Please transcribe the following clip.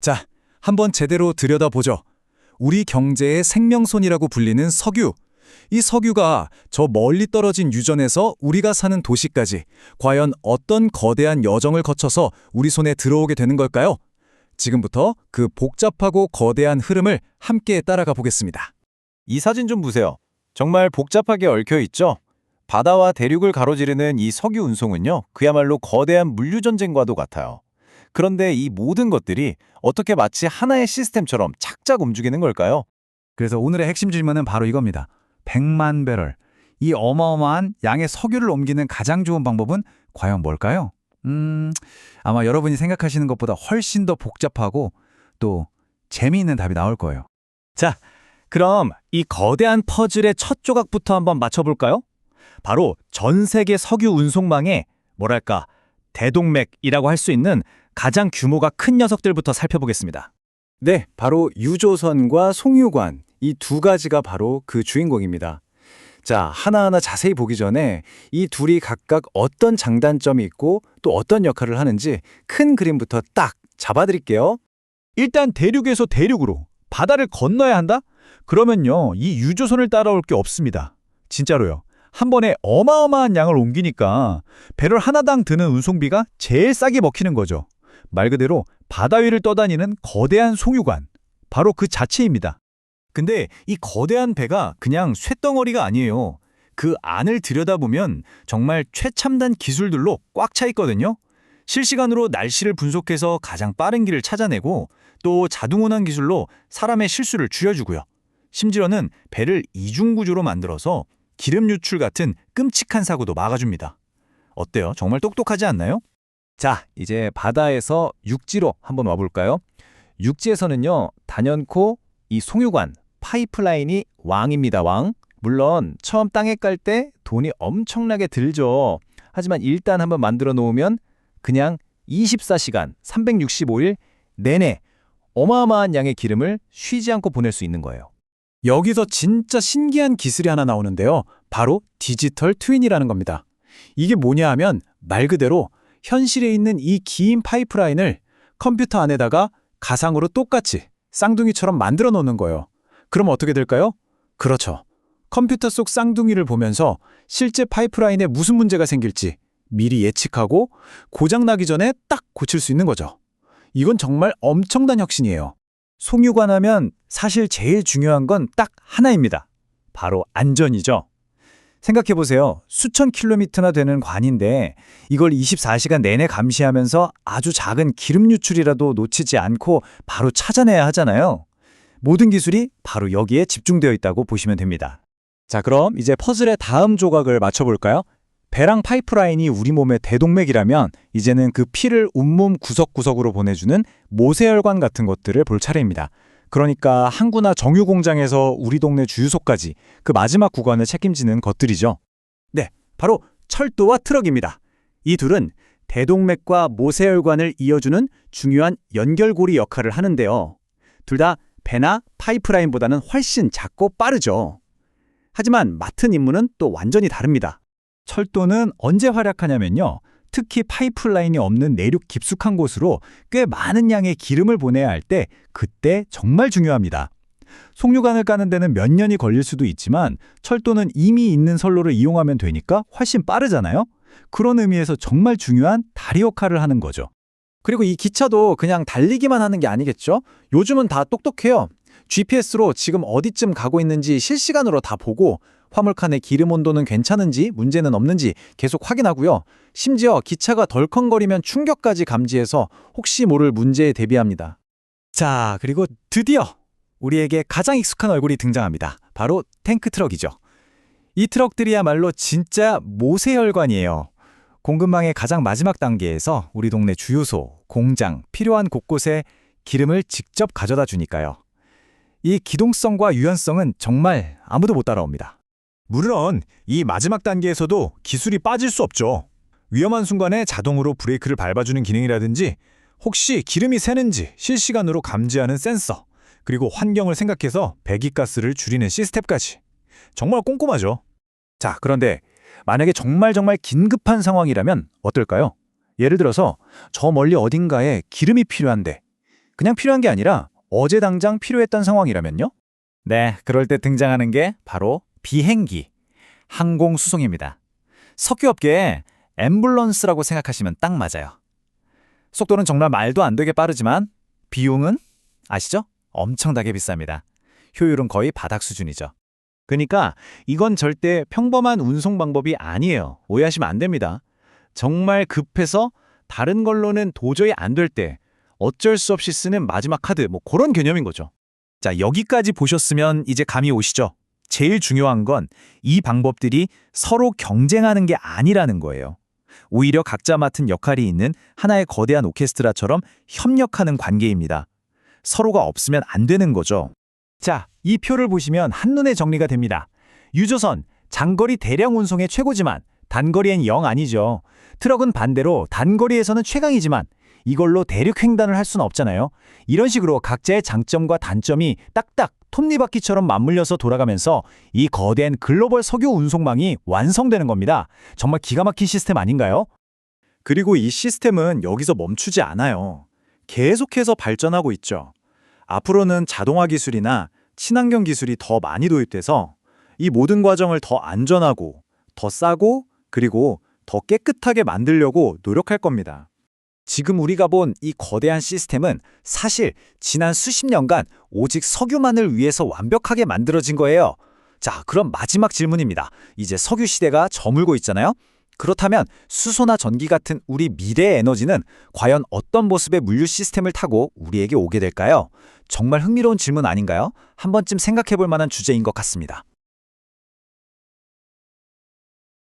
자, 한번 제대로 들여다보죠. 우리 경제의 생명선이라고 불리는 석유. 이 석유가 저 멀리 떨어진 유전에서 우리가 사는 도시까지 과연 어떤 거대한 여정을 거쳐서 우리 손에 들어오게 되는 걸까요? 지금부터 그 복잡하고 거대한 흐름을 함께 따라가 보겠습니다. 이 사진 좀 보세요. 정말 복잡하게 얽혀 있죠? 바다와 대륙을 가로지르는 이 석유 운송은요, 그야말로 거대한 물류전쟁과도 같아요. 그런데 이 모든 것들이 어떻게 마치 하나의 시스템처럼 착착 움직이는 걸까요? 그래서 오늘의 핵심 질문은 바로 이겁니다. 100만 배럴. 이 어마어마한 양의 석유를 옮기는 가장 좋은 방법은 과연 뭘까요? 아마 여러분이 생각하시는 것보다 훨씬 더 복잡하고 또 재미있는 답이 나올 거예요. 자, 그럼 이 거대한 퍼즐의 첫 조각부터 한번 맞춰볼까요? 바로 전 세계 석유 운송망의 뭐랄까 대동맥이라고 할 수 있는 가장 규모가 큰 녀석들부터 살펴보겠습니다. 네, 바로 유조선과 송유관, 이 두 가지가 바로 그 주인공입니다. 자, 하나하나 자세히 보기 전에 이 둘이 각각 어떤 장단점이 있고 또 어떤 역할을 하는지 큰 그림부터 딱 잡아드릴게요. 일단 대륙에서 대륙으로 바다를 건너야 한다? 그러면요, 이 유조선을 따라올 게 없습니다. 진짜로요. 한 번에 어마어마한 양을 옮기니까 배럴 하나당 드는 운송비가 제일 싸게 먹히는 거죠. 말 그대로 바다 위를 떠다니는 거대한 송유관, 바로 그 자체입니다. 근데 이 거대한 배가 그냥 쇳덩어리가 아니에요. 그 안을 들여다보면 정말 최첨단 기술들로 꽉 차 있거든요. 실시간으로 날씨를 분석해서 가장 빠른 길을 찾아내고 또 자동운항 기술로 사람의 실수를 줄여주고요. 심지어는 배를 이중구조로 만들어서 기름 유출 같은 끔찍한 사고도 막아줍니다. 어때요? 정말 똑똑하지 않나요? 자, 이제 바다에서 육지로 한번 와볼까요? 육지에서는요, 단연코 이 송유관, 파이프라인이 왕입니다, 왕. 물론 처음 땅에 깔 때 돈이 엄청나게 들죠. 하지만 일단 한번 만들어 놓으면 그냥 24시간, 365일 내내 어마어마한 양의 기름을 쉬지 않고 보낼 수 있는 거예요. 여기서 진짜 신기한 기술이 하나 나오는데요. 바로 디지털 트윈이라는 겁니다. 이게 뭐냐 하면 말 그대로 현실에 있는 이 긴 파이프라인을 컴퓨터 안에다가 가상으로 똑같이 쌍둥이처럼 만들어 놓는 거예요. 그럼 어떻게 될까요? 그렇죠. 컴퓨터 속 쌍둥이를 보면서 실제 파이프라인에 무슨 문제가 생길지 미리 예측하고 고장나기 전에 딱 고칠 수 있는 거죠. 이건 정말 엄청난 혁신이에요. 송유관 하면 사실 제일 중요한 건 딱 하나입니다. 바로 안전이죠. 생각해보세요. 수천 킬로미터나 되는 관인데 이걸 24시간 내내 감시하면서 아주 작은 기름 유출이라도 놓치지 않고 바로 찾아내야 하잖아요. 모든 기술이 바로 여기에 집중되어 있다고 보시면 됩니다. 자, 그럼 이제 퍼즐의 다음 조각을 맞춰볼까요? 배랑 파이프라인이 우리 몸의 대동맥이라면 이제는 그 피를 온몸 구석구석으로 보내주는 모세혈관 같은 것들을 볼 차례입니다. 그러니까 항구나 정유 공장에서 우리 동네 주유소까지 그 마지막 구간을 책임지는 것들이죠. 네, 바로 철도와 트럭입니다. 이 둘은 대동맥과 모세혈관을 이어주는 중요한 연결고리 역할을 하는데요. 둘 다 배나 파이프라인보다는 훨씬 작고 빠르죠. 하지만 맡은 임무는 또 완전히 다릅니다. 철도는 언제 활약하냐면요. 특히 파이프라인이 없는 내륙 깊숙한 곳으로 꽤 많은 양의 기름을 보내야 할 때 그때 정말 중요합니다. 송유관을 까는 데는 몇 년이 걸릴 수도 있지만 철도는 이미 있는 선로를 이용하면 되니까 훨씬 빠르잖아요. 그런 의미에서 정말 중요한 다리 역할을 하는 거죠. 그리고 이 기차도 그냥 달리기만 하는 게 아니겠죠? 요즘은 다 똑똑해요. GPS로 지금 어디쯤 가고 있는지 실시간으로 다 보고 화물칸의 기름 온도는 괜찮은지 문제는 없는지 계속 확인하고요. 심지어 기차가 덜컹거리면 충격까지 감지해서 혹시 모를 문제에 대비합니다. 자, 그리고 드디어 우리에게 가장 익숙한 얼굴이 등장합니다. 바로 탱크 트럭이죠. 이 트럭들이야말로 진짜 모세혈관이에요. 공급망의 가장 마지막 단계에서 우리 동네 주유소, 공장, 필요한 곳곳에 기름을 직접 가져다 주니까요. 이 기동성과 유연성은 정말 아무도 못 따라옵니다. 물론 이 마지막 단계에서도 기술이 빠질 수 없죠. 위험한 순간에 자동으로 브레이크를 밟아주는 기능이라든지 혹시 기름이 새는지 실시간으로 감지하는 센서, 그리고 환경을 생각해서 배기가스를 줄이는 시스템까지. 정말 꼼꼼하죠. 자, 그런데 만약에 정말 긴급한 상황이라면 어떨까요? 예를 들어서 저 멀리 어딘가에 기름이 필요한데 그냥 필요한 게 아니라 어제 당장 필요했던 상황이라면요? 네, 그럴 때 등장하는 게 바로 비행기, 항공수송입니다. 석유업계의 앰뷸런스라고 생각하시면 딱 맞아요. 속도는 정말 말도 안 되게 빠르지만 비용은 아시죠? 엄청나게 비쌉니다. 효율은 거의 바닥 수준이죠. 그러니까 이건 절대 평범한 운송 방법이 아니에요. 오해하시면 안 됩니다. 정말 급해서 다른 걸로는 도저히 안 될 때 어쩔 수 없이 쓰는 마지막 카드, 뭐 그런 개념인 거죠. 자, 여기까지 보셨으면 이제 감이 오시죠? 제일 중요한 건 이 방법들이 서로 경쟁하는 게 아니라는 거예요. 오히려 각자 맡은 역할이 있는 하나의 거대한 오케스트라처럼 협력하는 관계입니다. 서로가 없으면 안 되는 거죠. 자, 이 표를 보시면 한눈에 정리가 됩니다. 유조선, 장거리 대량 운송의 최고지만 단거리엔 영 아니죠. 트럭은 반대로 단거리에서는 최강이지만 이걸로 대륙 횡단을 할 수는 없잖아요. 이런 식으로 각자의 장점과 단점이 딱딱 톱니바퀴처럼 맞물려서 돌아가면서 이 거대한 글로벌 석유 운송망이 완성되는 겁니다. 정말 기가 막힌 시스템 아닌가요? 그리고 이 시스템은 여기서 멈추지 않아요. 계속해서 발전하고 있죠. 앞으로는 자동화 기술이나 친환경 기술이 더 많이 도입돼서 이 모든 과정을 더 안전하고, 더 싸고, 그리고 더 깨끗하게 만들려고 노력할 겁니다. 지금 우리가 본 이 거대한 시스템은 사실 지난 수십 년간 오직 석유만을 위해서 완벽하게 만들어진 거예요. 자, 그럼 마지막 질문입니다. 이제 석유 시대가 저물고 있잖아요. 그렇다면 수소나 전기 같은 우리 미래의 에너지는 과연 어떤 모습의 물류 시스템을 타고 우리에게 오게 될까요? 정말 흥미로운 질문 아닌가요? 한 번쯤 생각해 볼 만한 주제인 것 같습니다.